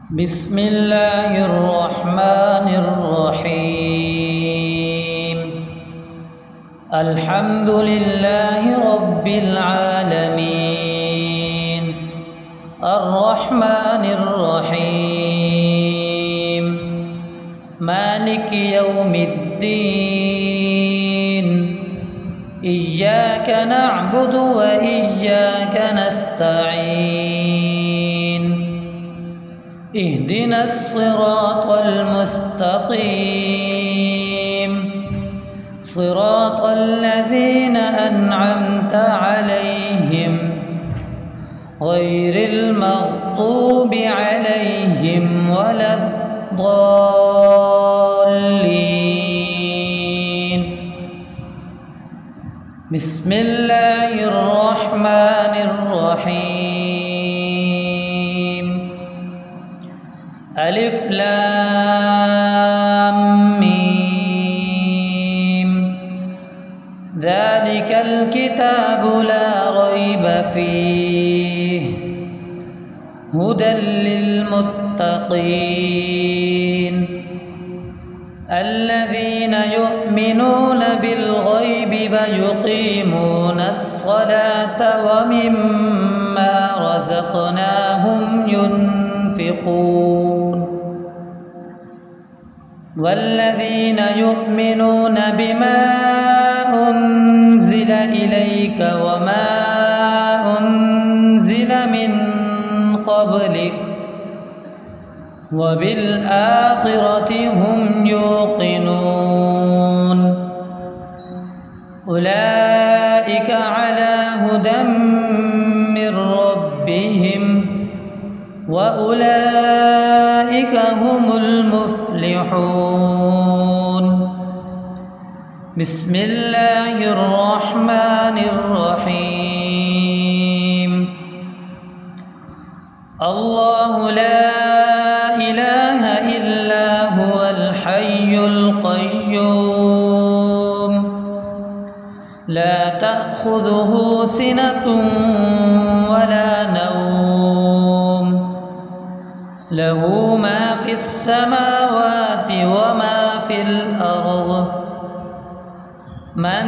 بسم الله الرحمن الرحيم. الحمد لله رب العالمين الرحمن الرحيم مالك يوم الدين إياك نعبد وإياك نستعين اهدنا الصراط المستقيم صراط الذين أنعمت عليهم غير المغضوب عليهم ولا الضالين. بسم الله الرحمن الرحيم. ألف لام ميم. ذلك الكتاب لا ريب فيه هدى للمتقين الذين يؤمنون بالغيب ويقيمون الصلاة ومما رزقناهم ينفقون والذين يؤمنون بما أنزل إليك وما أنزل من قبلك وبالآخرة هم يوقنون أولئك على هدى من ربهم وأولئك هم المفلحون. بسم الله الرحمن الرحيم. الله لا إله إلا هو الحي القيوم لا تأخذه سنة ولا نوم له ما في السماوات وما في الأرض من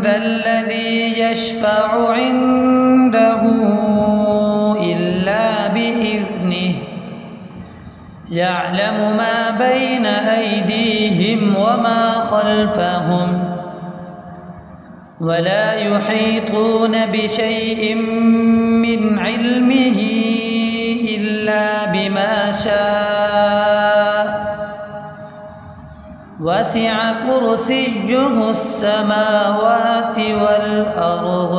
ذا الذي يشفع عنده إلا بإذنه يعلم ما بين أيديهم وما خلفهم ولا يحيطون بشيء من علمه إلا بما شاء وسع كرسيه السماوات والأرض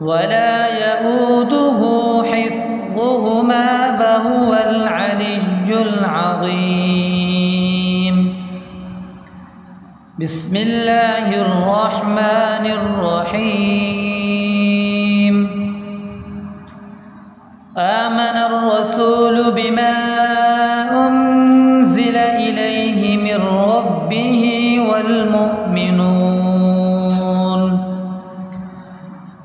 ولا يؤوده حفظهما وهو العلي العظيم. بسم الله الرحمن الرحيم. آمن الرسول بما أنزل إليه من ربه والمؤمنون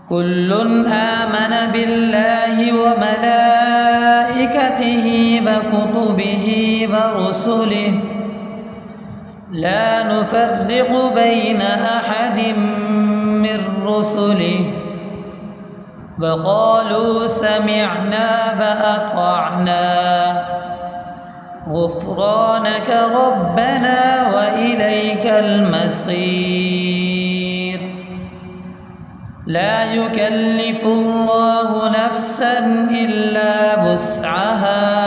كل آمن بالله وملائكته وكتبه ورسله لا نفرق بين أحد من رسله وقالوا سمعنا وأطعنا غفرانك ربنا وإليك المصير. لا يكلف الله نفسا إلا وسعها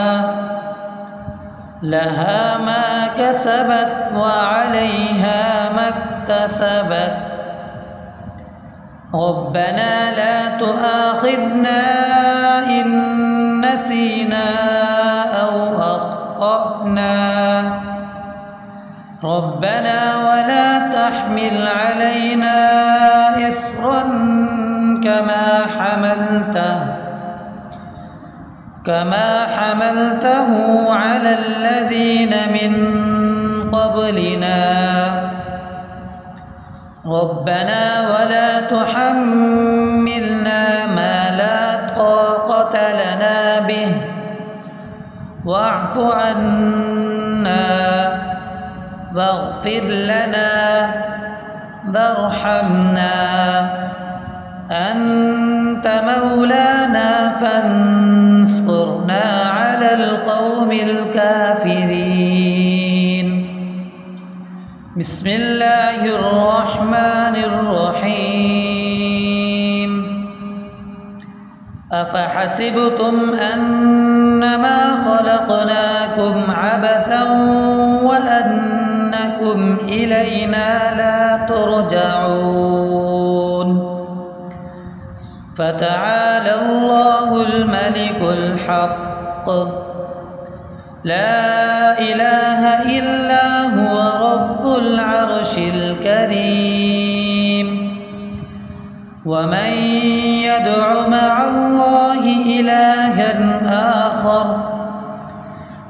لها ما كسبت وعليها ما اكتسبت ربنا لا تؤاخذنا إن نسينا أو أخطأنا ربنا ولا تحمل علينا إصرا كما حملته على الذين من قبلنا ربنا ولا تحملنا ما لا طاقة لنا به واعف عنا واغفر لنا وارحمنا أنت مولانا فانصرنا على القوم الكافرين. بسم الله الرحمن الرحيم. أفحسبتم أنما خلقناكم عبثا وأنكم إلينا لا ترجعون فتعالى الله الملك الحق لا إله إلا هو رب العرش الكريم. ومن يدع مع الله إلها آخر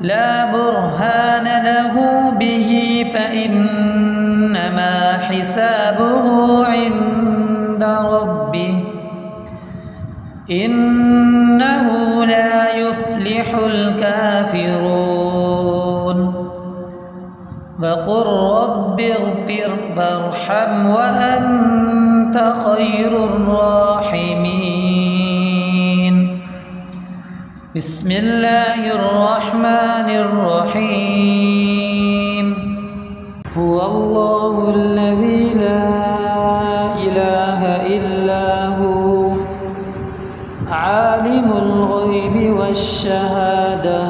لا برهان له به فإنما حسابه عند ربه إنه لا يفلح الكافرون. وقل رب اغفر وارحم وأنت خير الراحمين. بسم الله الرحمن الرحيم. هو الله الذي لا إله إلا هو عالم الغيب والشهادة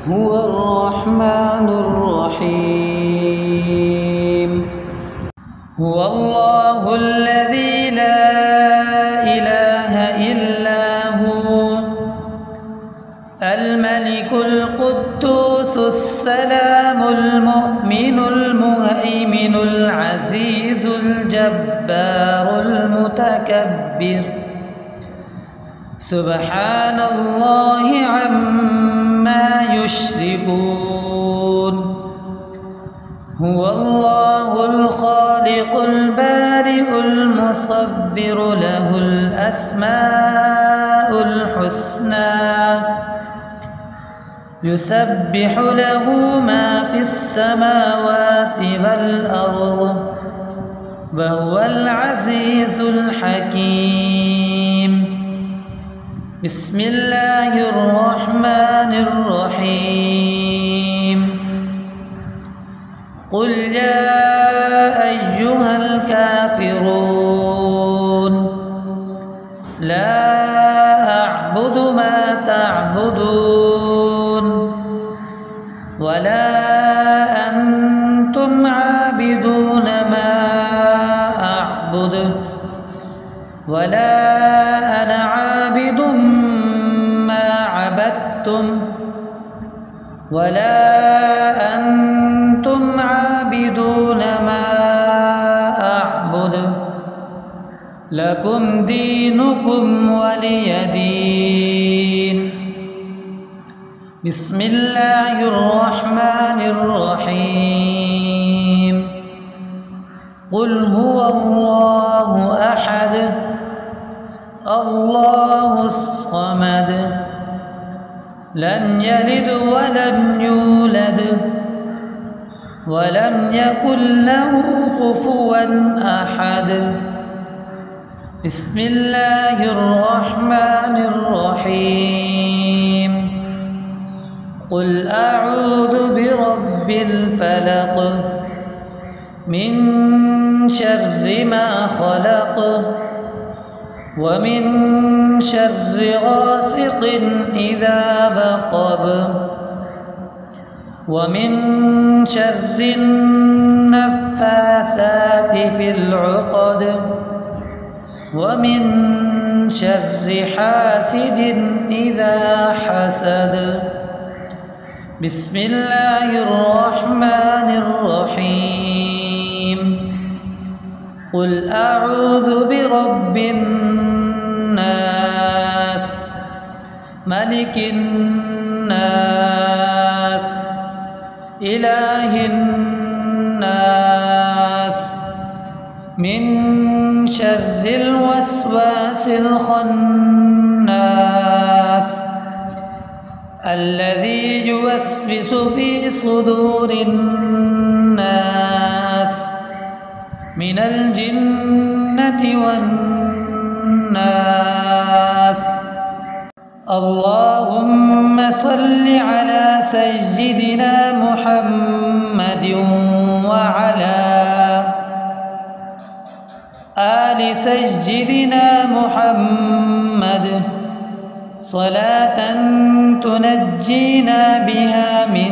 هو الرحمن الرحيم. هو الله الذي لا إله إلا هو الملك القدوس السلام المؤمن المهيمن العزيز الجبار المتكبر سبحان الله عما يشركون. هو الله الخالق البارئ المصور له الأسماء الحسنى يسبح له ما في السماوات والأرض وهو العزيز الحكيم. بسم الله الرحمن الرحيم. قل يا أيها الكافرون لا أعبد ما تعبدون ولا أنتم عابدون ما أعبد ولا أنا عابد ما عبدتم ولا أنتم عابدون ما أعبد لكم دينكم ولي دين. بسم الله الرحمن الرحيم. قل هو الله أحد الله الصمد لم يلد ولم يولد ولم يكن له كفوا أحد. بسم الله الرحمن الرحيم. قل أعوذ برب الفلق من شر ما خلق ومن شر غاسق إذا وقب ومن شر النفاثات في العقد ومن شر حاسد إذا حسد. بسم الله الرحمن الرحيم. قل أعوذ برب الناس ملك الناس إله الناس من شر الوسواس الخناس الذي يوسوس في صدور الناس من الجنة والناس. اللهم صل على سيدنا محمد وعلى آل سيدنا محمد صلاة تنجينا بها من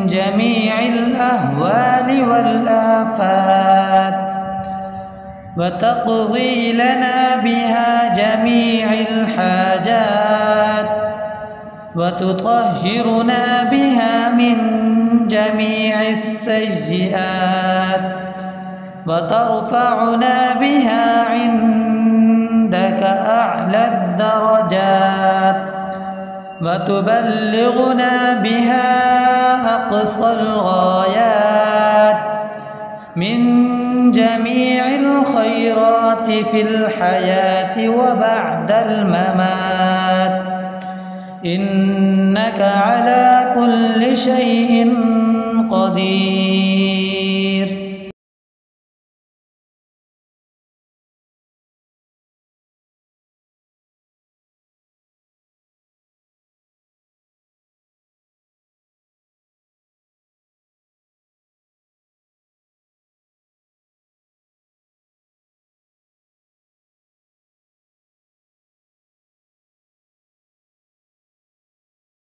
جميع الأهوال والآفات وتقضي لنا بها جميع الحاجات وتطهرنا بها من جميع السيئات وترفعنا بها عندك أعلى الدرجات وتبلغنا بها أقصى الغايات من جميع الخيرات في الحياة وبعد الممات، إنك على كل شيء قدير.